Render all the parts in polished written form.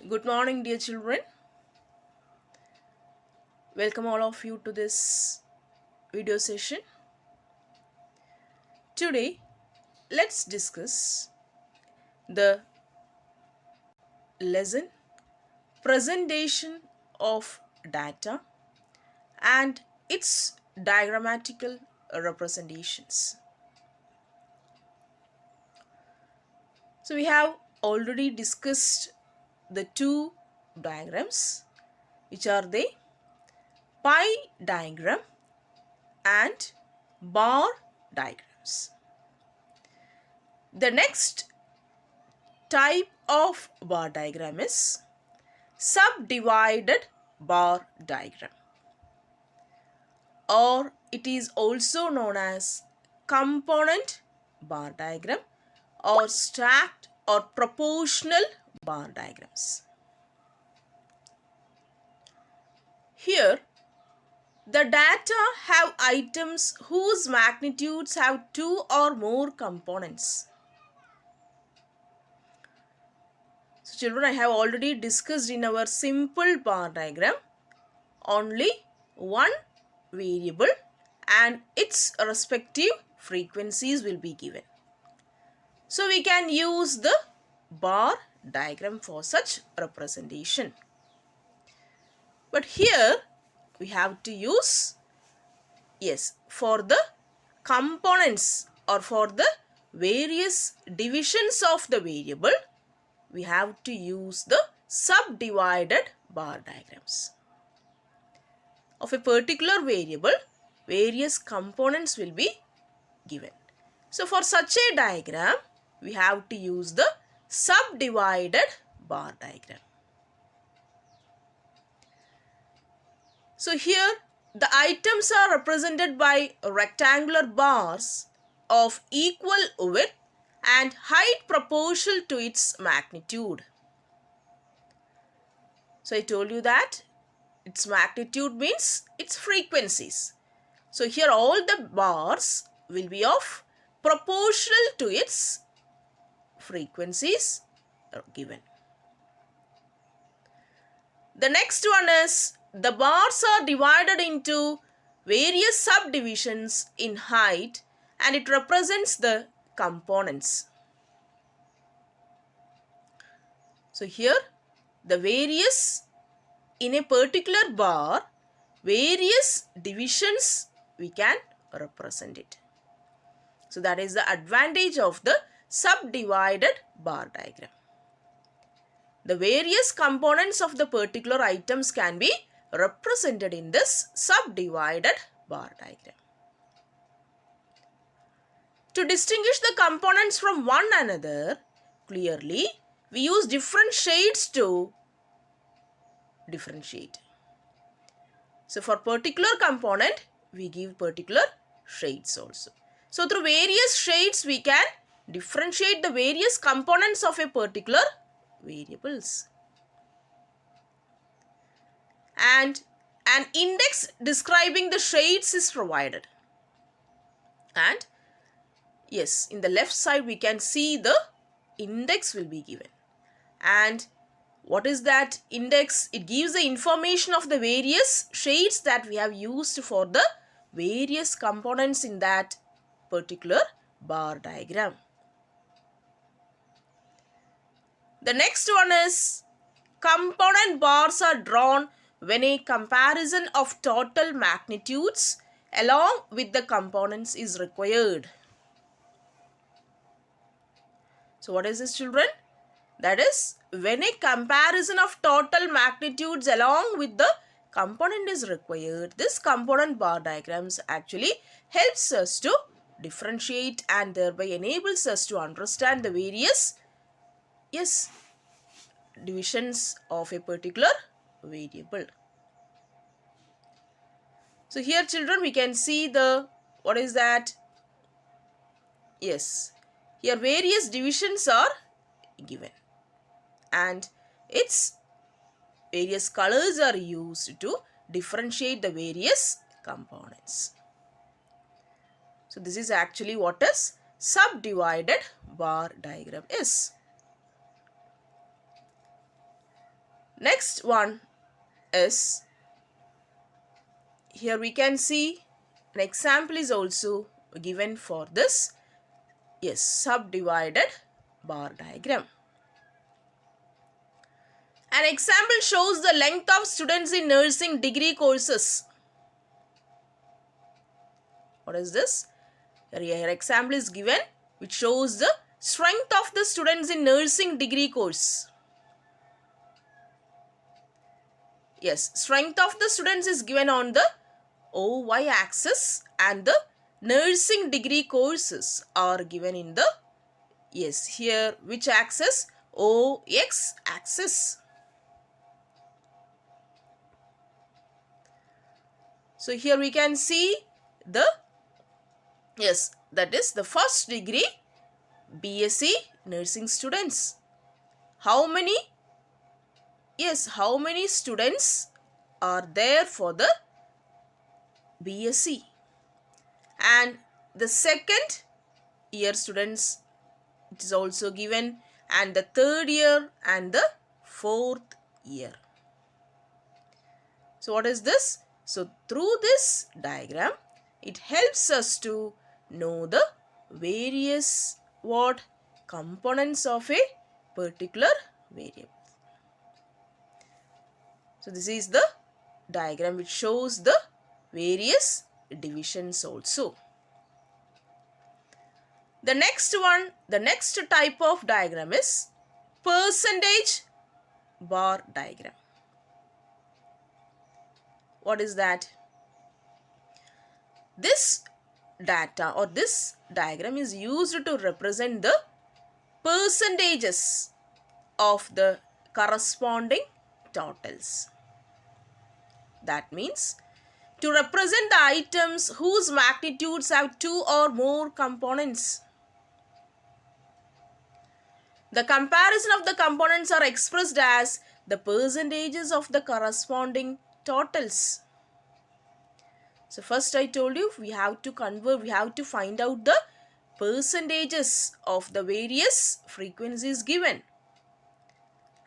Good morning, dear children. Welcome all of you to this video session. Today, let's discuss the lesson presentation of data and its diagrammatical representations. So, we have already discussed the two diagrams, which are the pie diagram and bar diagrams. The next type of bar diagram is subdivided bar diagram, or it is also known as component bar diagram or stacked or proportional bar diagrams. Here, the data have items whose magnitudes have two or more components. So children, I have already discussed in our simple bar diagram only one variable and its respective frequencies will be given. So we can use the bar diagram for such representation. But here we have to use, for the components or for the various divisions of the variable, we have to use the subdivided bar diagrams. Of a particular variable, various components will be given. So for such a diagram, we have to use the subdivided bar diagram. So here the items are represented by rectangular bars of equal width and height proportional to its magnitude. So I told you that its magnitude means its frequencies. So here all the bars will be of proportional to its frequencies given. The next one is the bars are divided into various subdivisions in height and it represents the components. So here the various in a particular bar, various divisions we can represent it. So that is the advantage of the subdivided bar diagram. The various components of the particular items can be represented in this subdivided bar diagram. To distinguish the components from one another clearly, we use different shades to differentiate. So for particular component, we give particular shades also. So through various shades, we can differentiate the various components of a particular variables. And an index describing the shades is provided. And in the left side we can see the index will be given. And what is that index? It gives the information of the various shades that we have used for the various components in that particular bar diagram. The next one is component bars are drawn when a comparison of total magnitudes along with the components is required. So what is this, children? That is when a comparison of total magnitudes along with the component is required, this component bar diagrams actually helps us to differentiate and thereby enables us to understand the various divisions of a particular variable. So here, children, we can see the, what is that? Here various divisions are given and its various colors are used to differentiate the various components. So this is actually what is subdivided bar diagram is. Next one is, here we can see an example is also given for this, yes, subdivided bar diagram. An example shows the length of students in nursing degree courses. What is this? Here example is given which shows the strength of the students in nursing degree course. Yes, strength of the students is given on the OY axis and the nursing degree courses are given in the, yes, here which axis? OX axis. So here we can see the, yes, that is the first degree BSc nursing students. How many? Yes, how many students are there for the BSc? And the second year students, it is also given, and the third year and the fourth year. So what is this? So through this diagram, it helps us to know the various what components of a particular variable. So this is the diagram which shows the various divisions also. The next one, the next type of diagram is percentage bar diagram. What is that? This data or this diagram is used to represent the percentages of the corresponding totals. That means to represent the items whose magnitudes have two or more components. The comparison of the components are expressed as the percentages of the corresponding totals. So first I told you we have to convert, we have to find out the percentages of the various frequencies given.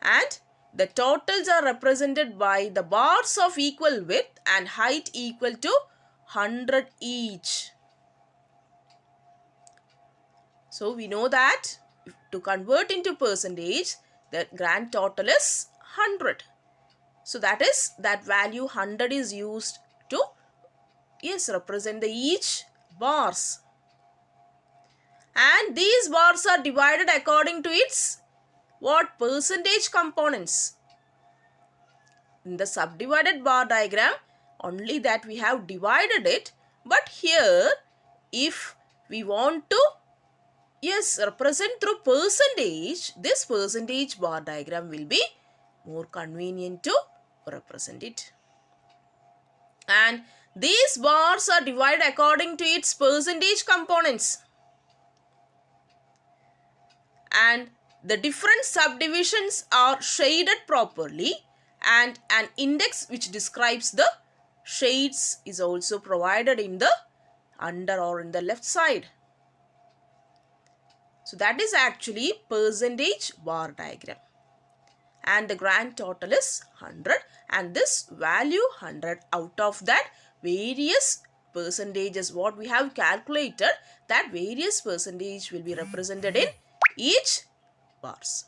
And the totals are represented by the bars of equal width and height equal to 100 each. So we know that to convert into percentage, the grand total is 100. So that value 100 is used to, yes, represent the each bars. And these bars are divided according to its what percentage components. In the subdivided bar diagram, only that we have divided it. But here, if we want to, yes, represent through percentage, this percentage bar diagram will be more convenient to represent it. And these bars are divided according to its percentage components. And the different subdivisions are shaded properly, and an index which describes the shades is also provided in the under or in the left side. So that is actually percentage bar diagram. And the grand total is 100, and this value 100, out of that various percentages what we have calculated, that various percentage will be represented in each bars.